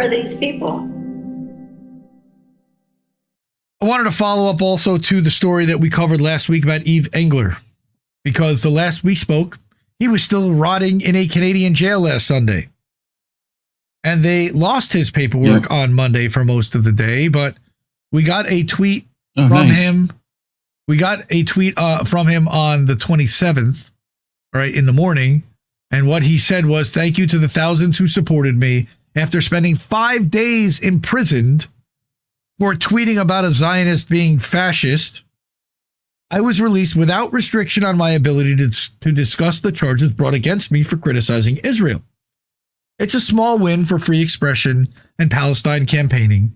are these people? I wanted to follow up also to the story that we covered last week about Yves Engler, because the last we spoke, he was still rotting in a Canadian jail last Sunday. And they lost his paperwork on Monday for most of the day, but we got a tweet from him. We got a tweet from him on the 27th, right, in the morning. And what he said was, "Thank you to the thousands who supported me. After spending 5 days imprisoned for tweeting about a Zionist being fascist, I was released without restriction on my ability to discuss the charges brought against me for criticizing Israel. It's a small win for free expression and Palestine campaigning.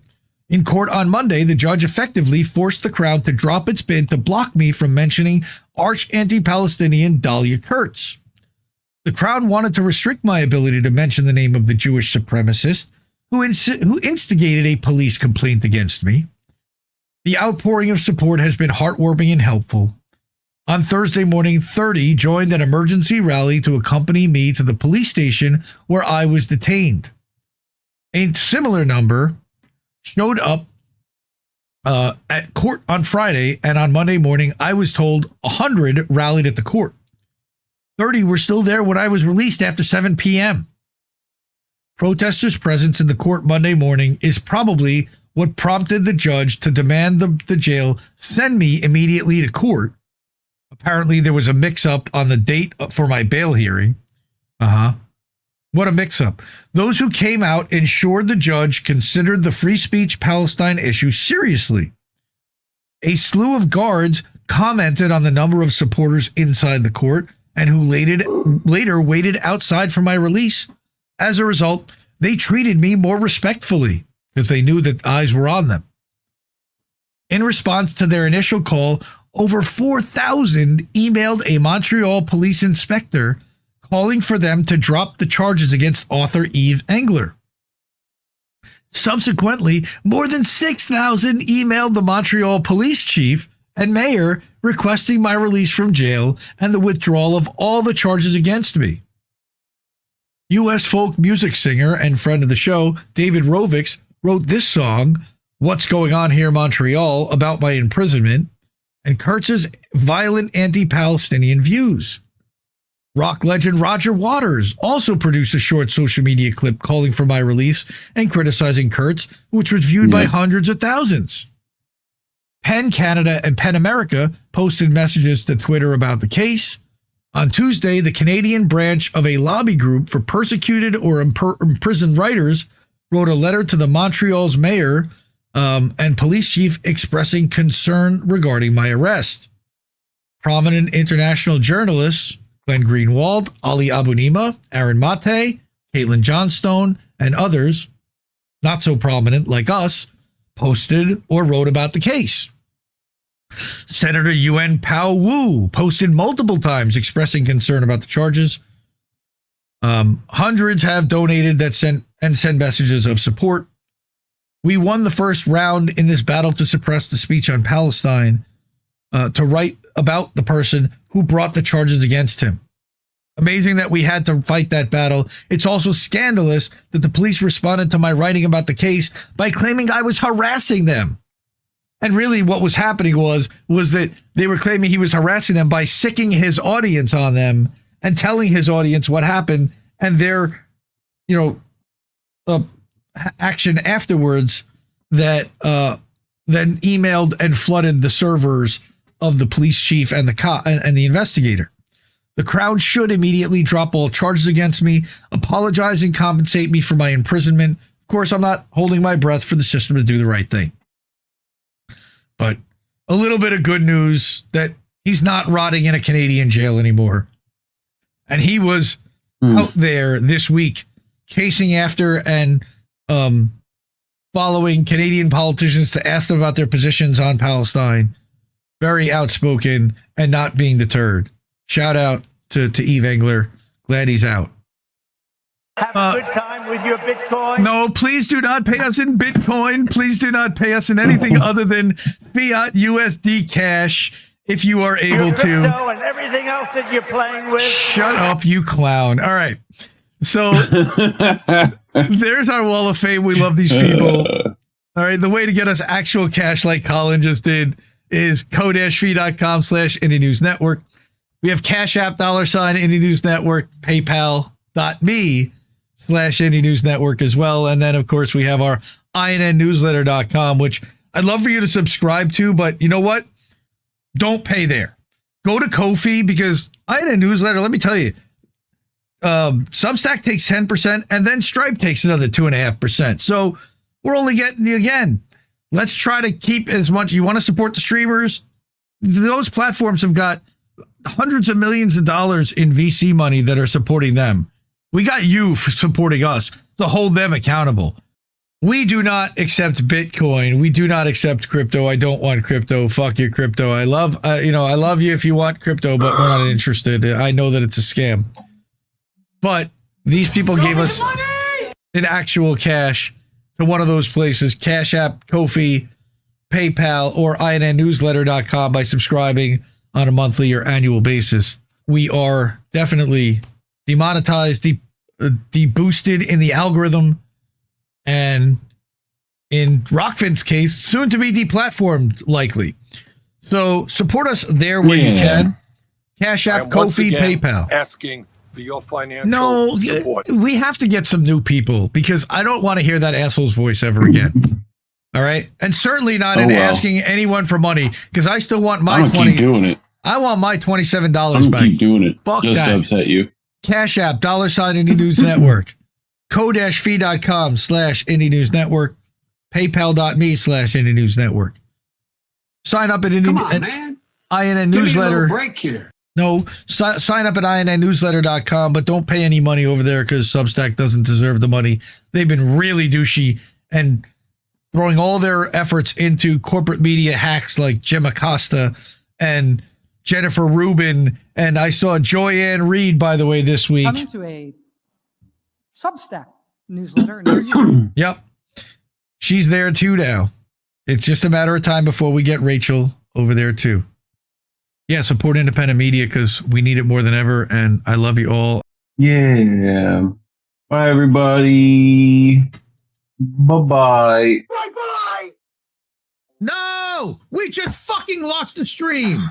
In court on Monday, the judge effectively forced the Crown to drop its bid to block me from mentioning arch anti-Palestinian Dahlia Kurtz. The Crown wanted to restrict my ability to mention the name of the Jewish supremacist who instigated a police complaint against me. The outpouring of support has been heartwarming and helpful. On Thursday morning, 30 joined an emergency rally to accompany me to the police station where I was detained. A similar number showed up at court on Friday, and on Monday morning, I was told 100 rallied at the court. 30 were still there when I was released after 7 p.m. Protesters' presence in the court Monday morning is probably what prompted the judge to demand the jail send me immediately to court. Apparently, there was a mix-up on the date for my bail hearing. What a mix-up. Those who came out ensured the judge considered the free speech Palestine issue seriously. A slew of guards commented on the number of supporters inside the court and who later waited outside for my release. As a result, they treated me more respectfully because they knew that eyes were on them. In response to their initial call, over 4,000 emailed a Montreal police inspector calling for them to drop the charges against author Yves Engler. Subsequently, more than 6,000 emailed the Montreal police chief and mayor requesting my release from jail and the withdrawal of all the charges against me. U.S. folk music singer and friend of the show, David Rovix, wrote this song, "What's Going On Here, Montreal," about my imprisonment and Kurtz's violent anti-Palestinian views. Rock legend Roger Waters also produced a short social media clip calling for my release and criticizing Kurtz, which was viewed by hundreds of thousands. PEN Canada and PEN America posted messages to Twitter about the case. On Tuesday, the Canadian branch of a lobby group for persecuted or imprisoned writers wrote a letter to the Montreal's mayor and police chief expressing concern regarding my arrest. Prominent international journalists Glenn Greenwald, Ali Abunimah, Aaron Mate, Caitlin Johnstone, and others, not so prominent like us, posted or wrote about the case. Senator Yuen Pao Wu posted multiple times expressing concern about the charges. Hundreds have donated that send messages of support. We won the first round in this battle to suppress the speech on Palestine, to write about the person who brought the charges against him. Amazing that we had to fight that battle. It's also scandalous that the police responded to my writing about the case by claiming I was harassing them. And really what was happening was that they were claiming he was harassing them by sicking his audience on them and telling his audience what happened, and their, action afterwards that then emailed and flooded the servers of the police chief and the investigator. The Crown should immediately drop all charges against me, apologize and compensate me for my imprisonment. Of course, I'm not holding my breath for the system to do the right thing. But a little bit of good news that he's not rotting in a Canadian jail anymore. And he was out there this week chasing after and following Canadian politicians to ask them about their positions on Palestine. Very outspoken and not being deterred. Shout out to Yves Engler. Glad he's out. Have a good time with your Bitcoin. No, please do not pay us in Bitcoin. Please do not pay us in anything other than fiat USD cash if you are able your to. And everything else that you're playing with. Shut up, you clown. All right. So There's our wall of fame. We love these people. All right. The way to get us actual cash like Colin just did is ko-fi.com/Indie News Network. We have Cash App, $ Indie News Network, paypal.me/Indie News Network as well. And then, of course, we have our INNnewsletter.com, which I'd love for you to subscribe to. But you know what? Don't pay there. Go to Ko-fi, because INN Newsletter, let me tell you, Substack takes 10% and then Stripe takes another 2.5%. So we're only getting, again, let's try to keep as much. You want to support the streamers? Those platforms have got hundreds of millions of dollars in VC money that are supporting them. We got you for supporting us to hold them accountable. We do not accept Bitcoin. We do not accept crypto. I don't want crypto. Fuck your crypto. I love you if you want crypto, but we're not interested. I know that it's a scam. But these people gave us an actual cash to one of those places, Cash App, Ko-fi, PayPal, or INNnewsletter.com by subscribing on a monthly or annual basis. We are definitely demonetized, deboosted in the algorithm, and in Rockfin's case, soon to be deplatformed, likely. So support us there where you can. Cash App, Ko-fi, PayPal. Asking for your financial support. We have to get some new people, because I don't want to hear that asshole's voice ever again. All right? And certainly not asking anyone for money, because I still want my keep doing it. I want my $27 back. Keep doing it. Fuck just that. to upset you. Cash App, $ Indie News Network. ko-fi.com/Indie News Network. PayPal.me/Indie News Network. Sign up at INN Newsletter. Break here. No, sign up at INNnewsletter.com, but don't pay any money over there, because Substack doesn't deserve the money. They've been really douchey and throwing all their efforts into corporate media hacks like Jim Acosta and Jennifer Rubin. And I saw Joyanne Reed, by the way, this week. Come into a Substack newsletter near you. Yep. She's there too now. It's just a matter of time before we get Rachel over there too. Yeah, support independent media, because we need it more than ever. And I love you all. Yeah. Bye, everybody. Bye-bye. Bye-bye. No! We just fucking lost the stream.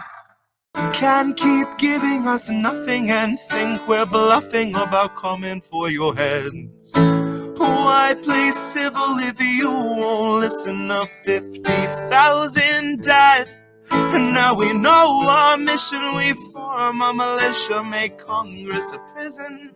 You can't keep giving us nothing and think we're bluffing about coming for your heads. Why play civil if you won't listen to 50,000 dead? And now we know our mission, we form a militia, make Congress a prison.